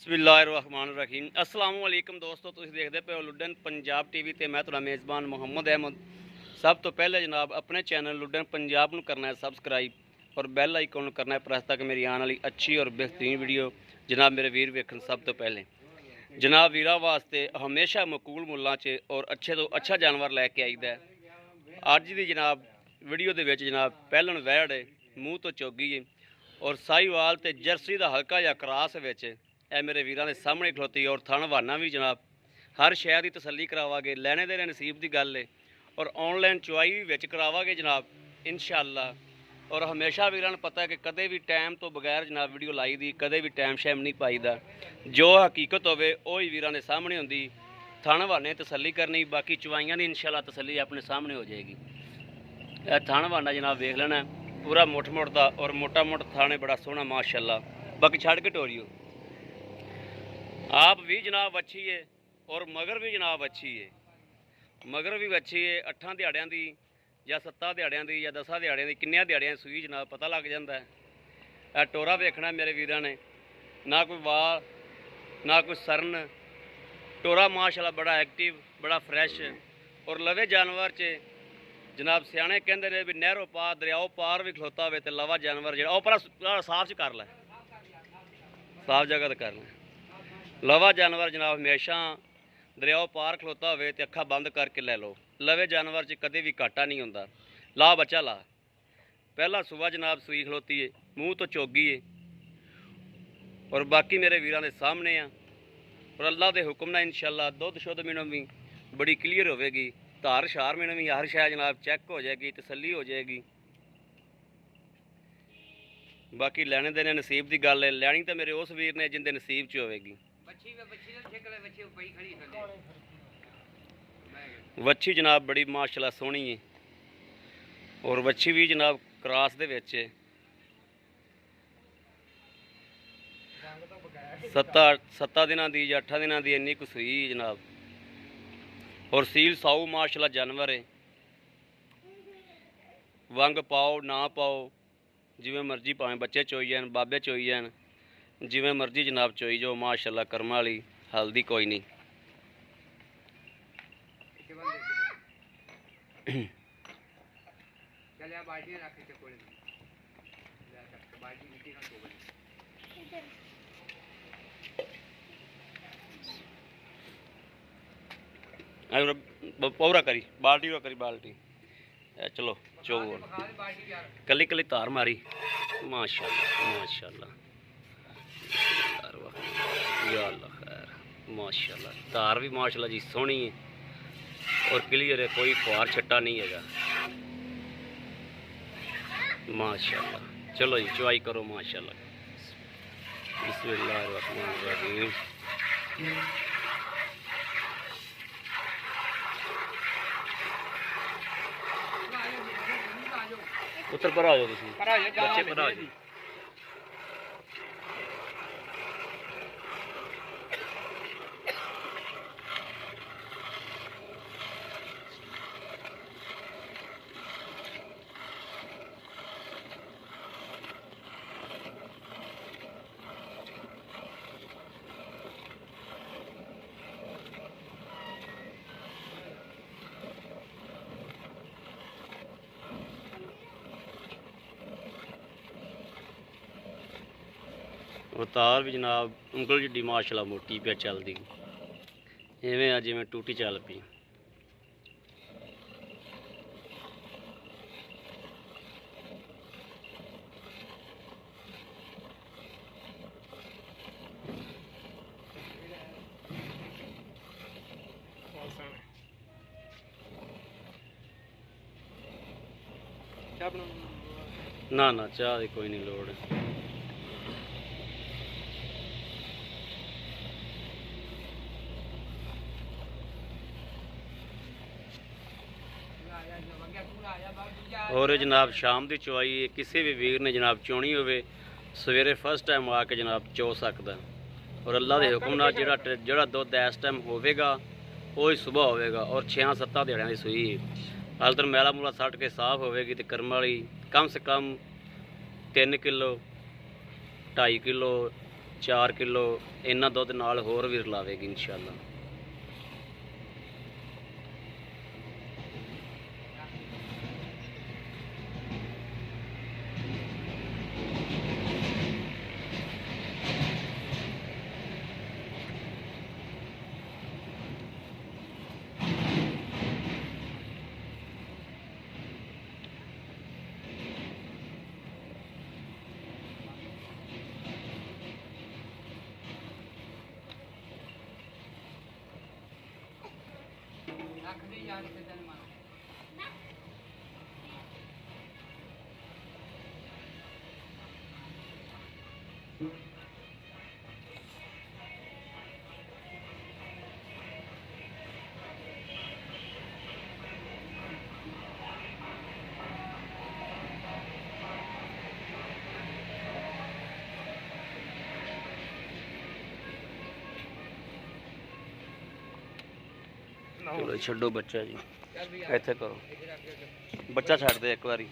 बिस्मिल्लाहिर्रहमानिर्रहीम अस्सलाम वालेकुम दोस्तों, तुसीं देखदे पे हो लुडन पंजाब टीवी ते मैं तुहाडा मेज़बान मुहम्मद अहमद। सब तो पहले जनाब अपने चैनल लुडन पंजाब नूं करना है सबसक्राइब और बैल आइकन नूं करना है प्रेस ताकि मेरी आने वाली अच्छी और बेहतरीन वीडियो जनाब मेरे वीर वेखन। सब तो पहले जनाब वीरां वास्ते हमेशा मकूल मुल्लां च और अच्छे तो अच्छा जानवर लैके आईदा है। अज दी जनाब वीडियो दे विच जनाब पहलन वैड़ है, मूँह तो चौगी है और साहीवाल ते जर्सी का हल्का या क्रॉस विच ए मेरे वीरां दे सामने खलोती है। और थण वाना भी जनाब हर शहर की तसल्ली करावांगे, लैने देने नसीब की गल है और ऑनलाइन चुआई भी विच करावांगे जनाब इंशाअल्लाह। और हमेशा वीरां नूं पता है कि कदे भी टाइम तो बगैर जनाब वीडियो लाई दी, कदे भी टाइम शैम नहीं पाईदा। जो हकीकत होवे ओही वीरां दे सामने हुंदी। थण वाने तसल्ली करनी, बाकी चुआइयां दी इंशाअल्लाह तसल्ली अपने सामने हो जाएगी। यह थण वाना जनाब देख लेना पूरा मुठ मुठ दा और मोटा मोटा थाने बड़ा सोहना माशाअल्लाह। बाकी छड़ के टोरियो आप भी जनाब अच्छी है और मगर भी जनाब अच्छी है। मगर भी अच्छी है 8 दिहाड़ियां दी या 7 दिहाड़ियां दी या 10 दिहाड़ियां दी किन्नियां दिहाड़ियां सूई जनाब पता लग जाता है। यह टोरा वेखना मेरे वीरां ने, ना कोई वाह ना कोई सरन, टोरा माशाअल्लाह बड़ा एक्टिव बड़ा फ्रैश। और लवे जानवर च जनाब सियाने कहते ने भी नहरों पार दरियाओ पार भी खलोता हो तो लवा जानवर जो पर साफ च कर लै, साफ जगह तो कर लै। लवा जानवर जनाब हमेशा दरियाओ पार खलोता हो तो अखा बंद करके लै लो। लवे जानवर च कदे भी घाटा नहीं होंदा। ला बच्चा ला, पहला सुबह जनाब सूई खलोती है, मूँह तो चौगी है और बाकी मेरे वीरां दे सामने आ। और अल्लाह के हुक्म ना इंशाअल्लाह दुध शुद्ध मैनों भी बड़ी क्लीयर होगी, धार शार मैनों भी हर शय जनाब चैक हो जाएगी, तसल्ली हो जाएगी। बाकी लैने देने नसीब की गल है, लैनी तो मेरे उस वीर ने जिंदे नसीब च होगी। वच्छी जनाब बड़ी माशाअल्लाह सोहनी है और वच्छी भी जनाब क्रॉस दे विच है। 7 दिनां दी या 8 दिनां दी इन्नी कुछ हुई जनाब। और सील साऊ माशाअल्लाह जानवर है। वंग पाओ ना पाओ जिवें मर्जी, भावें बच्चे चोई जान बाबे चोई जान, जिवें मर्जी जनाब चोई जाओ माशाअल्लाह कर्म वाली हल्दी कोई नहीं। पौरा करी बाल्टी वो करी बाल्टी चलो चो कली कली तार मारी माशाअल्लाह माशाअल्लाह या अल्लाह खैर माशाअल्लाह। तार भी माशाअल्लाह जी सोहनी है और क्लियर है, कोई फुहार छट्टा नहीं है माशाअल्लाह। चलो जी चुआई करो माशाअल्लाह। बिस्मिल्लाहिर्रहमानिर्रहीम। उत्तर पर आ जाओ तुसीं, बच्चे पर आ जाओ। और तार भी जनाब उंगल जिड्डी माशाअल्लाह मोटी पे चलती, इवें आ जिवें टूटी चल पी। ना ना चाह की कोई नहीं लोड़। और जनाब शाम की चुआई किसी भी वीर ने जनाब चोनी होवे सवेरे फर्स्ट टाइम आके जनाब चो सकता। और अल्लाह के हुक्म नाल जिहड़ा दुध इस टाइम होवेगा वही सुबह होवेगा। और 6-7 दिहाड़ियां की सूई हाल तक मैला मूला सट के साफ होवेगी तो कर्म वाली कम से कम 3 किलो 2.5 किलो 4 ਕਿਲੋ ਇਹਨਾਂ ਦੁੱਧ ਨਾਲ ਹੋਰ ਵੀ ਰਲਾਵੇਗੀ ਇਨਸ਼ਾਅੱਲਾ। चलो छो बच्चा जी, इत्थे करो बच्चा छड़ दे एक बारी।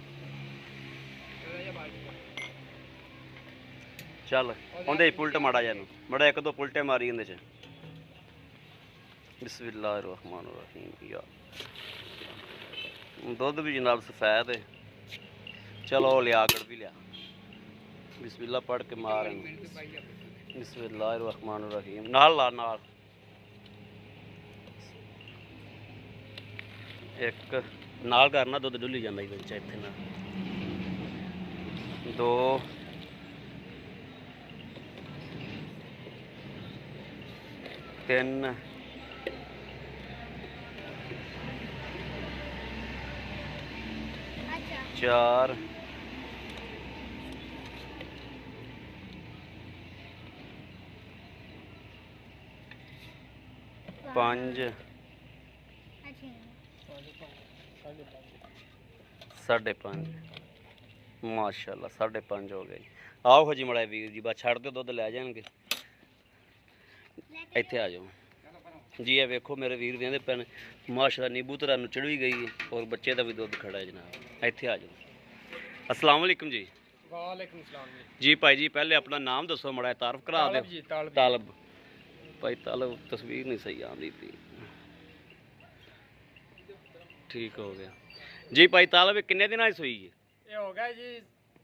चल उंदे पुलट माड़ा जानू बड़ा एक दो पुलटे मारी इंदे च। बिस्मिल्लाहिर्रहमानिर्रहीम। या दुध भी जनाब सफेद है। चलो लिया गड़ भी लिया। बिस्मिल्लाह पढ़ के मार। बिस्मिल्लाहिर्रहमानिर्रहीम। नाल ला नाल एक नाल करना दुध डुली जाता इत्थे ना। 2 3 4 5 5.5 माशाल्लाह 5.5 हो गए। आओ जी मड़ा वीर जी बस छड़ दो दुध लै जाएंगे। इत्थे आ जाओ जी। ये वेखो मेरे वीर वेंदे पैन माशाल्लाह नींबू तरह नुचड़ भी गई है और बच्चे का भी दुध खड़ा है जनाब। इत्थे आ जाओ। अस्सलाम वालेकुम जी। वालेकुम सलाम जी भाई जी पहले अपना नाम दसो मड़ा तारफ करा दो। तालब भाई तालब तस्वीर नहीं सही आती थी। ठीक हो गया जी भाई तालब किन्ने दिन सुई है? ये हो गया जी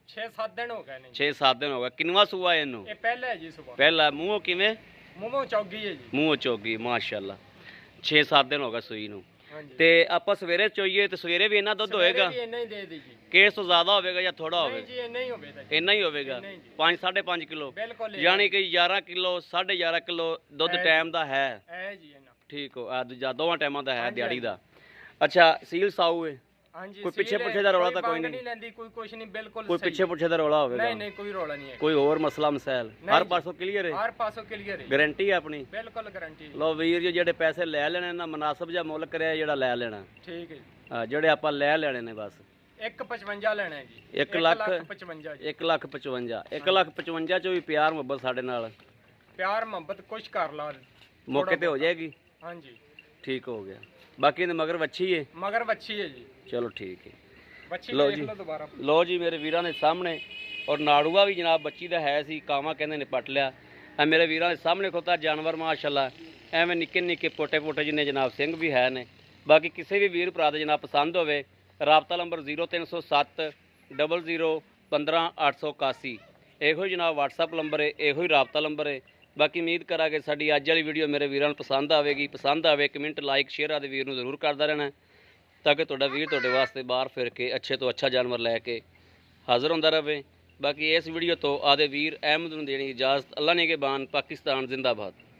6-7 दिन हो गए ने। 6-7 दिन हो गए। किनवा सुआ है इनू? ये पहला है जी सुबह। पहला मुंह किवें? मुंह चौगी है जी। मुंह चौगी माशाल्लाह 6-7 दिन हो गए सुई नू। हां जी। ते आपां सवेरे चोईए ते सवेरे भी इन्ना दुध होएगा? सवेरे भी इन्ना ही दे दी जी। केस तो ज्यादा होवेगा या थोड़ा होवेगा? नहीं जी इन्ना ही होवेगा। इन्ना ही होवेगा 5-5.5 किलो। बिल्कुल यानी कि 11 किलो 11.5 किलो दुध टाइम दा है जी इन्ना। ठीक हो दूजा दोवां टाइमां दा है दिहाड़ी दा। अच्छा सील साऊ है? हां जी। कोई पीछे पुछे दा रौला तो कोई नहीं लेंदी कोई कुछ नहीं बिल्कुल कोई पीछे पुछे दा रौला होवेगा? नहीं नहीं कोई रौला नहीं है। कोई और मसला मसैल हर पासों क्लियर है? हर पासों क्लियर है। गारंटी है अपनी? बिल्कुल गारंटी। लो वीर जी जेडे पैसे लै लेने ना मुनासिब जा मुल करया जेड़ा लै लेना। ठीक है हां जेडे आपां लै लेने ने बस 1.55 लेना है जी। 1,55,000 1,55,000 1,55,000 चो भी प्यार मुहब्बत साडे नाल प्यार मोहब्बत कुछ कर ला मौके ते हो जाएगी। हां जी ठीक हो गया। बाकी ने मगर वच्छी है? मगर वच्छी है जी। चलो ठीक है। बच्ची लो देख जी लो दोबारा। लो जी मेरे वीरां ने सामने और नाड़ूआ भी जनाब बच्ची दा है सी कावा कहंदे ने पट लिया। मेरे वीरां दे सामने खोता जानवर माशाल्लाह एवें निक्के निक्के पोटे पोटे जिन्ने जनाब सिंह भी है ने। बाकी किसी भी वीर भरा दे जनाब पसंद होवे राबता नंबर 0307 00 15 881 ਇਹੋ ਹੀ जनाब WhatsApp नंबर है ਇਹੋ ही राबता नंबर है। बाकी उम्मीद करा कि साडी अज वाली वीडियो मेरे वीरां नूं पसंद आवेगी। पसंद आवे कमेंट लाइक शेयर आदि वीर नूं जरूर करदा रहना ताकि तुहाडा वीर तुहाडे वास्ते बाहर फिर के अच्छे तो अच्छा जानवर लैके हाज़र होंदा रहे। बाकी इस वीडियो तो आदे वीर अहमद नूं देनी इजाज़त। अल्लाह ने के बान पाकिस्तान जिंदाबाद।